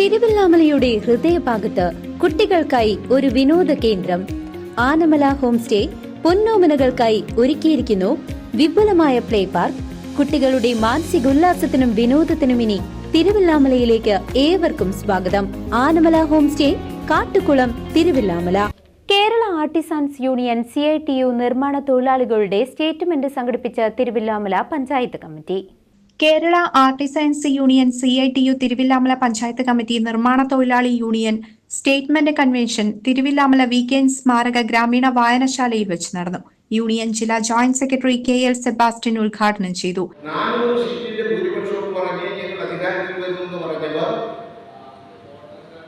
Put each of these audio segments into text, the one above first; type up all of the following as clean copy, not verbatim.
തിരുവില്ലാമലയുടെ ഹൃദയഭാഗത്ത് കുട്ടികൾക്കായി ഒരു വിനോദ കേന്ദ്രം ആനമല ഹോം സ്റ്റേ പൊന്നോമനകൾക്കായി ഒരുക്കിയിരിക്കുന്നു വിപുലമായ പ്ലേ പാർക്ക്. കുട്ടികളുടെ മാനസികോല്ലാസത്തിനും വിനോദത്തിനും ഇനി തിരുവില്ലാമലയിലേക്ക് ഏവർക്കും സ്വാഗതം. Anamala home stay, Kattukulam, Thiruvilwamala. Kerala artisans union CITU നിർമ്മാണ തൊഴിലാളികളുടെ സ്റ്റേറ്റ്മെന്റ് സംഘടിപ്പിച്ച Thiruvilwamala panchayat committee. Kerala artisans union CITU Thiruvilwamala panchayat committee നിർമ്മാണ തൊഴിലാളി union statement convention Thiruvilwamala weekend സ്മാരക ഗ്രാമീണ വായനശാലയിൽ വെച്ച് നടന്നു. യൂണിയൻ ജില്ലാ ജോയിന്റ് സെക്രട്ടറി KL സെബാസ്റ്റ്യൻ ഉദ്ഘാടനം ചെയ്തു.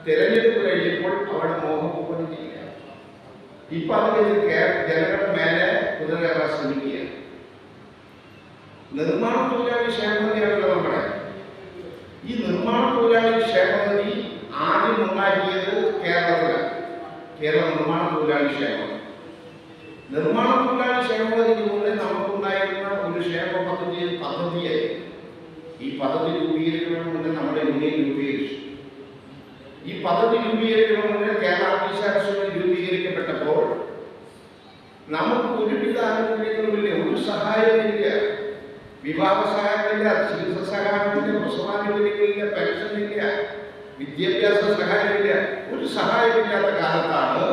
തെരഞ്ഞെടുപ്പ് കഴിഞ്ഞപ്പോൾ അവിടെ മോഹമുഖം ഇപ്പൊ ജനങ്ങളുടെ മേലെ കുതിരകയറാൻ ശ്രമിക്കുകയാണ്. നിർമ്മാണ തൊഴിലാളി ക്ഷേമനിധിയാണല്ലോ നമ്മുടെ. ഈ നിർമ്മാണ തൊഴിലാളി ക്ഷേമനിധി ആദ്യം ഉണ്ടാക്കിയത് കേരളത്തിലാണ്. കേരള നിർമ്മാണ തൊഴിലാളി ക്ഷേമനിധി. നിർമ്മാണ തൊഴിലാളി ക്ഷേമനിധിക്ക് മുന്നേ നമുക്കുണ്ടായിരുന്ന ഒരു ക്ഷേമ പദ്ധതിയായി. ഈ പദ്ധതി രൂപീകരിക്കണമെന്ന് മുന്നേ നമ്മുടെ യൂണിയൻ രൂപീകരിച്ചു. ഈ പദ്ധതി രൂപീകരിക്കണമെന്ന് കേരള ആർട്ടിസൻസ് രൂപീകരിക്കപ്പെട്ടപ്പോൾ നമുക്ക് ഒരുവിധ ആനുകൂല്യങ്ങളുമില്ല, ഒരു സഹായമില്ല. വിവാഹ സഹായമില്ല, ചികിത്സ സഹായമില്ല, പ്രസവാനുകൂല്യങ്ങളില്ല, പെൻഷനില്ല, വിദ്യാഭ്യാസ സഹായമില്ല. ഒരു സഹായമില്ലാത്ത കാലത്താണ്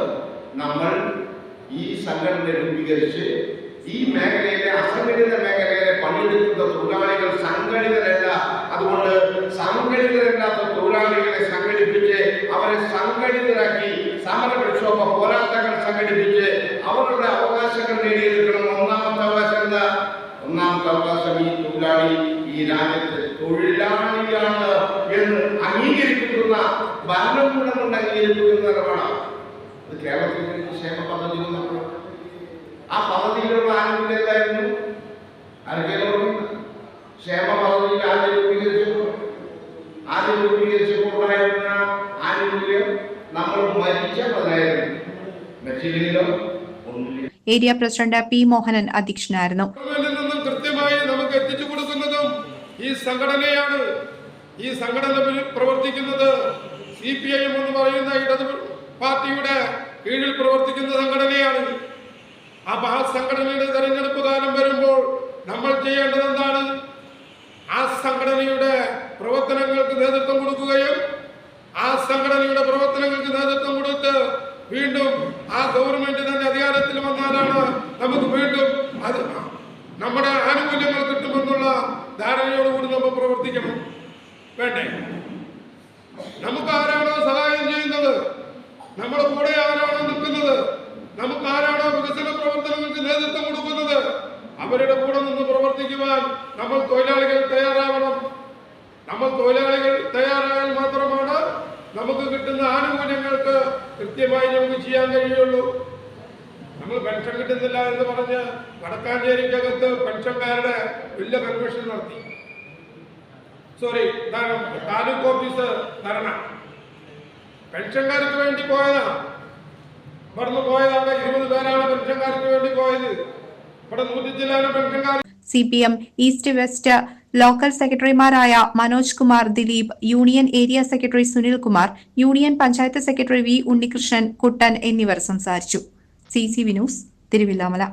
നമ്മൾ ഈ സംഘടന രൂപീകരിച്ച് ഈ മേഖലയിലെ അസംഘടിത മേഖലയിലെ പണിയെടുക്കുന്ന തൊഴിലാളികൾ സംഘടിതരല്ല. അതുകൊണ്ട് സംഘടിതരല്ലാത്ത തൊഴിലാളികളെ സംഘടിപ്പിച്ച് അവരെ സംഘടിതരാക്കി സമര പ്രക്ഷോഭ പോരാട്ടങ്ങൾ സംഘടിപ്പിച്ച് അവരുടെ അവകാശങ്ങൾ നേടിയെടുക്കണം. ഒന്നാമത്തെ അവകാശം എന്താ? ഒന്നാമത്തെ അവകാശം ഈ തൊഴിലാളി ഈ രാജ്യത്ത് തൊഴിലാളിയാണ് എന്ന് അംഗീകരിക്കുന്ന ഭരണകൂടം കൊണ്ട് അംഗീകരിക്കുന്നതാണ്. അത് കേരളത്തിൽ ക്ഷേമ പദ്ധതി വന്നപ്പോൾ ആ പദ്ധതിയിലുള്ള ആനുകൂല്യം എന്തായിരുന്നു? ക്ഷേമ പദ്ധതിയിൽ ആദ്യം രൂപീകരിച്ചപ്പോഴുണ്ടായിരുന്ന ആനുകൂല്യം നമ്മൾ മരിച്ച 10,000 മരിച്ചില്ലെങ്കിലോ ഒന്നുമില്ല. Area president P. മോഹനൻ അധ്യക്ഷനായിരുന്നു. കൃത്യമായി നമുക്ക് എത്തിച്ചു കൊടുക്കുന്നതും ഈ സംഘടനയാണ്. ഈ സംഘടന പ്രവർത്തിക്കുന്നത് CPIM എന്ന് പറയുന്ന ഇടതു പാർട്ടിയുടെ കീഴിൽ പ്രവർത്തിക്കുന്ന സംഘടനയാണ്. അപ്പൊ ആ സംഘടനയുടെ തെരഞ്ഞെടുപ്പ് കാലം വരുമ്പോൾ നമ്മൾ ചെയ്യേണ്ടത് എന്താണ്? ആ സംഘടനയുടെ പ്രവർത്തനങ്ങൾക്ക് നേതൃത്വം കൊടുക്കുകയും ആ സംഘടനയുടെ പ്രവർത്തനങ്ങൾക്ക് നേതൃത്വം കൊടുത്ത് വീണ്ടും ആ ഗവൺമെന്റ് തന്നെ അധികാരത്തിൽ വന്നാലാണ് നമുക്ക് വീണ്ടും അത് നമ്മുടെ ആനുകൂല്യങ്ങൾ കിട്ടുമെന്നുള്ള ധാരണയോടുകൂടി നമ്മൾ പ്രവർത്തിക്കണം. വേണ്ടേ? നമുക്ക് ആരാണോ സഹായം ചെയ്യുന്നത്, നമ്മുടെ കൂടെ ആരാണോ നിൽക്കുന്നത്, നമുക്ക് ആരാണോ വികസന പ്രവർത്തനങ്ങൾക്ക് നേതൃത്വം കൊടുക്കുന്നത്, അവരുടെ കൂടെ നിന്ന് പ്രവർത്തിക്കുവാൻ നമ്മൾ തൊഴിലാളികൾ തയ്യാറാവണം. നമ്മൾ തൊഴിലാളികൾ തയ്യാറായാൽ മാത്രമാണ് നമുക്ക് കിട്ടുന്ന ആനുകൂല്യങ്ങൾക്ക് കൃത്യമായി നമുക്ക് ചെയ്യാൻ കഴിയുള്ളൂ. നമ്മൾ പെൻഷൻ കിട്ടുന്നില്ല എന്ന് പറഞ്ഞ് വടക്കാഞ്ചേരിക്കകത്ത് പെൻഷൻകാരുടെ വലിയ കൺവെൻഷൻ നടത്തി. താലൂക്ക് ഓഫീസ് ധർണ പെൻഷൻകാർക്ക് വേണ്ടി പോയതാണ്. ഇവിടുന്ന് പോയതാണ് 20 പേരാണ് പെൻഷൻകാർക്ക് വേണ്ടി പോയത്. ഇവിടെ 100 പെൻഷൻകാർ. CPM ഈസ്റ്റ് വെസ്റ്റ് ലോക്കൽ സെക്രട്ടറിമാരായ Manoj Kumar, Dileep, union area secretary Sunil Kumar, union panchayat secretary V. Unnikrishnan, Kuttan എന്നിവർ സംസാരിച്ചു. CCV news, Thiruvilwamala.